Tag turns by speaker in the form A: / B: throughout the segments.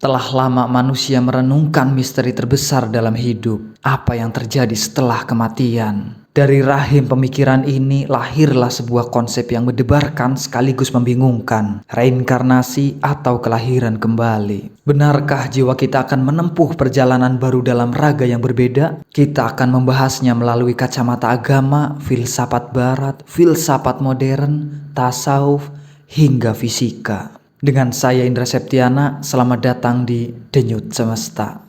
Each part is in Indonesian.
A: Telah lama manusia merenungkan misteri terbesar dalam hidup, apa yang terjadi setelah kematian. Dari rahim pemikiran ini lahirlah sebuah konsep yang mendebarkan sekaligus membingungkan, reinkarnasi atau kelahiran kembali. Benarkah jiwa kita akan menempuh perjalanan baru dalam raga yang berbeda? Kita akan membahasnya melalui kacamata agama, filsafat barat, filsafat modern, tasawuf, hingga fisika. Dengan saya Indra Septiana, selamat datang di Denyut Semesta.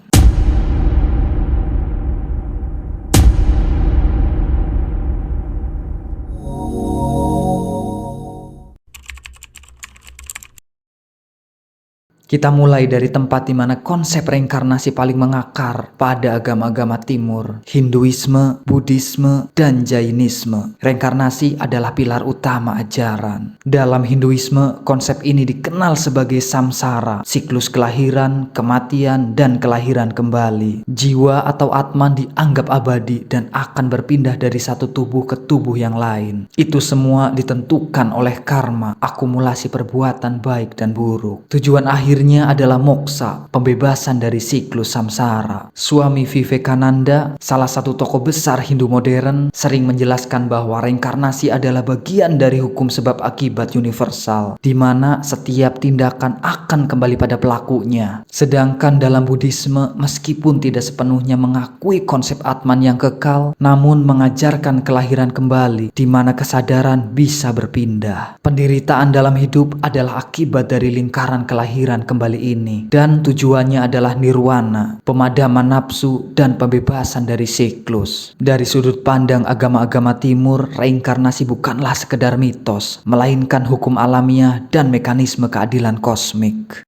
A: Kita mulai dari tempat di mana konsep reinkarnasi paling mengakar pada agama-agama timur, Hinduisme, Buddhisme, dan Jainisme. Reinkarnasi adalah pilar utama ajaran. Dalam Hinduisme, konsep ini dikenal sebagai samsara, siklus kelahiran, kematian, dan kelahiran kembali. Jiwa atau atman dianggap abadi dan akan berpindah dari satu tubuh ke tubuh yang lain. Itu semua ditentukan oleh karma, akumulasi perbuatan baik dan buruk. Tujuan akhir adalah moksa, pembebasan dari siklus samsara. Swami Vivekananda, salah satu tokoh besar Hindu modern, sering menjelaskan bahwa reinkarnasi adalah bagian dari hukum sebab akibat universal, di mana setiap tindakan akan kembali pada pelakunya. Sedangkan dalam Buddhisme, meskipun tidak sepenuhnya mengakui konsep atman yang kekal, namun mengajarkan kelahiran kembali, di mana kesadaran bisa berpindah. Penderitaan dalam hidup adalah akibat dari lingkaran kelahiran kembali ini, dan tujuannya adalah nirwana, pemadaman nafsu, dan pembebasan dari siklus. Dari sudut pandang agama-agama timur, reinkarnasi bukanlah sekedar mitos, melainkan hukum alamiah dan mekanisme keadilan kosmik.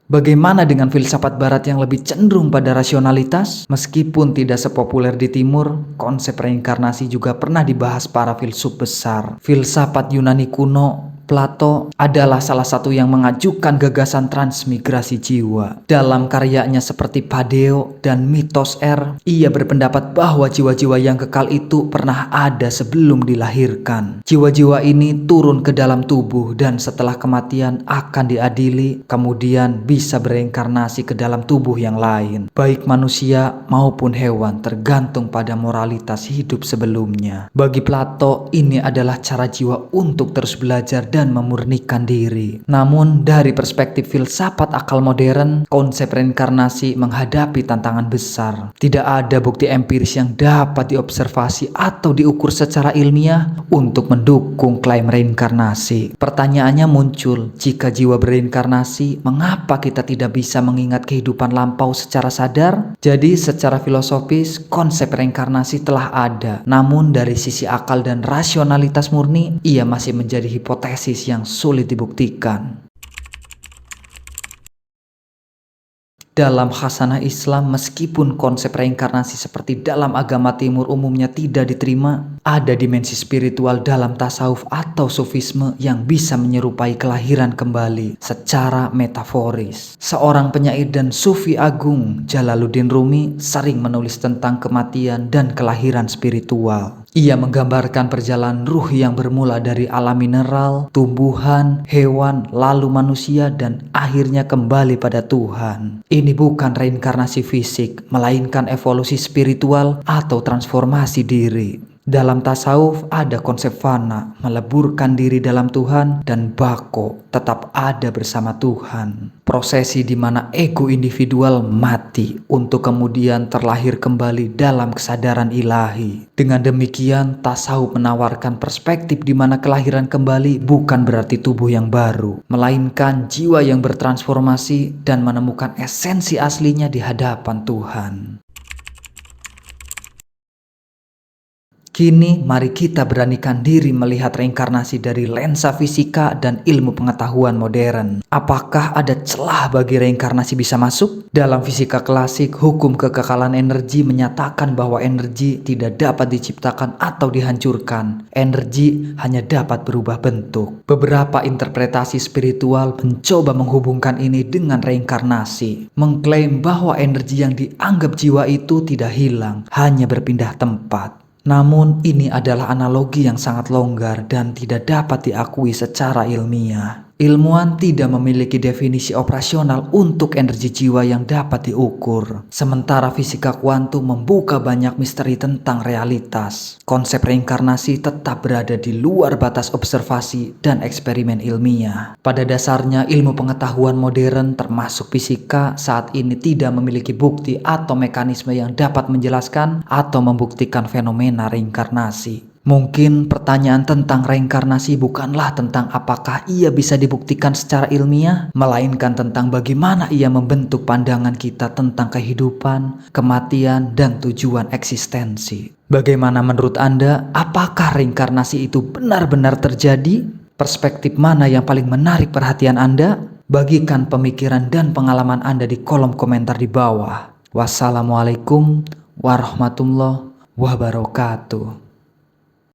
A: Bagaimana dengan filsafat barat yang lebih cenderung pada rasionalitas? Meskipun tidak sepopuler di timur, konsep reinkarnasi juga pernah dibahas para filsuf besar. Filsafat Yunani kuno, Plato adalah salah satu yang mengajukan gagasan transmigrasi jiwa. Dalam karyanya seperti Padeo dan Mitos R, ia berpendapat bahwa jiwa-jiwa yang kekal itu pernah ada sebelum dilahirkan. Jiwa-jiwa ini turun ke dalam tubuh dan setelah kematian akan diadili, kemudian bisa bereinkarnasi ke dalam tubuh yang lain. Baik manusia maupun hewan, tergantung pada moralitas hidup sebelumnya. Bagi Plato, ini adalah cara jiwa untuk terus belajar dan memurnikan diri. Namun dari perspektif filsafat akal modern, konsep reinkarnasi menghadapi tantangan besar. Tidak ada bukti empiris yang dapat diobservasi atau diukur secara ilmiah untuk mendukung klaim reinkarnasi. Pertanyaannya muncul, jika jiwa bereinkarnasi, mengapa kita tidak bisa mengingat kehidupan lampau secara sadar? Jadi secara filosofis, konsep reinkarnasi telah ada. Namun dari sisi akal dan rasionalitas murni, ia masih menjadi hipotesis yang sulit dibuktikan. Dalam khasanah Islam, meskipun konsep reinkarnasi seperti dalam agama timur umumnya tidak diterima, ada dimensi spiritual dalam tasawuf atau sufisme yang bisa menyerupai kelahiran kembali secara metaforis. Seorang penyair dan sufi agung, Jalaluddin Rumi, sering menulis tentang kematian dan kelahiran spiritual. Ia menggambarkan perjalanan ruh yang bermula dari alam mineral, tumbuhan, hewan, lalu manusia, dan akhirnya kembali pada Tuhan. Ini bukan reinkarnasi fisik, melainkan evolusi spiritual atau transformasi diri. Dalam tasawuf ada konsep fana, meleburkan diri dalam Tuhan, dan bako, tetap ada bersama Tuhan. Prosesi di mana ego individual mati untuk kemudian terlahir kembali dalam kesadaran ilahi. Dengan demikian, tasawuf menawarkan perspektif di mana kelahiran kembali bukan berarti tubuh yang baru, melainkan jiwa yang bertransformasi dan menemukan esensi aslinya di hadapan Tuhan. Kini mari kita beranikan diri melihat reinkarnasi dari lensa fisika dan ilmu pengetahuan modern. Apakah ada celah bagi reinkarnasi bisa masuk? Dalam fisika klasik, hukum kekekalan energi menyatakan bahwa energi tidak dapat diciptakan atau dihancurkan. Energi hanya dapat berubah bentuk. Beberapa interpretasi spiritual mencoba menghubungkan ini dengan reinkarnasi, mengklaim bahwa energi yang dianggap jiwa itu tidak hilang, hanya berpindah tempat. Namun ini adalah analogi yang sangat longgar dan tidak dapat diakui secara ilmiah. Ilmuwan tidak memiliki definisi operasional untuk energi jiwa yang dapat diukur. Sementara fisika kuantum membuka banyak misteri tentang realitas. Konsep reinkarnasi tetap berada di luar batas observasi dan eksperimen ilmiah. Pada dasarnya, ilmu pengetahuan modern termasuk fisika saat ini tidak memiliki bukti atau mekanisme yang dapat menjelaskan atau membuktikan fenomena reinkarnasi. Mungkin pertanyaan tentang reinkarnasi bukanlah tentang apakah ia bisa dibuktikan secara ilmiah, melainkan tentang bagaimana ia membentuk pandangan kita tentang kehidupan, kematian, dan tujuan eksistensi. Bagaimana menurut Anda, apakah reinkarnasi itu benar-benar terjadi? Perspektif mana yang paling menarik perhatian Anda? Bagikan pemikiran dan pengalaman Anda di kolom komentar di bawah. Wassalamualaikum warahmatullahi wabarakatuh.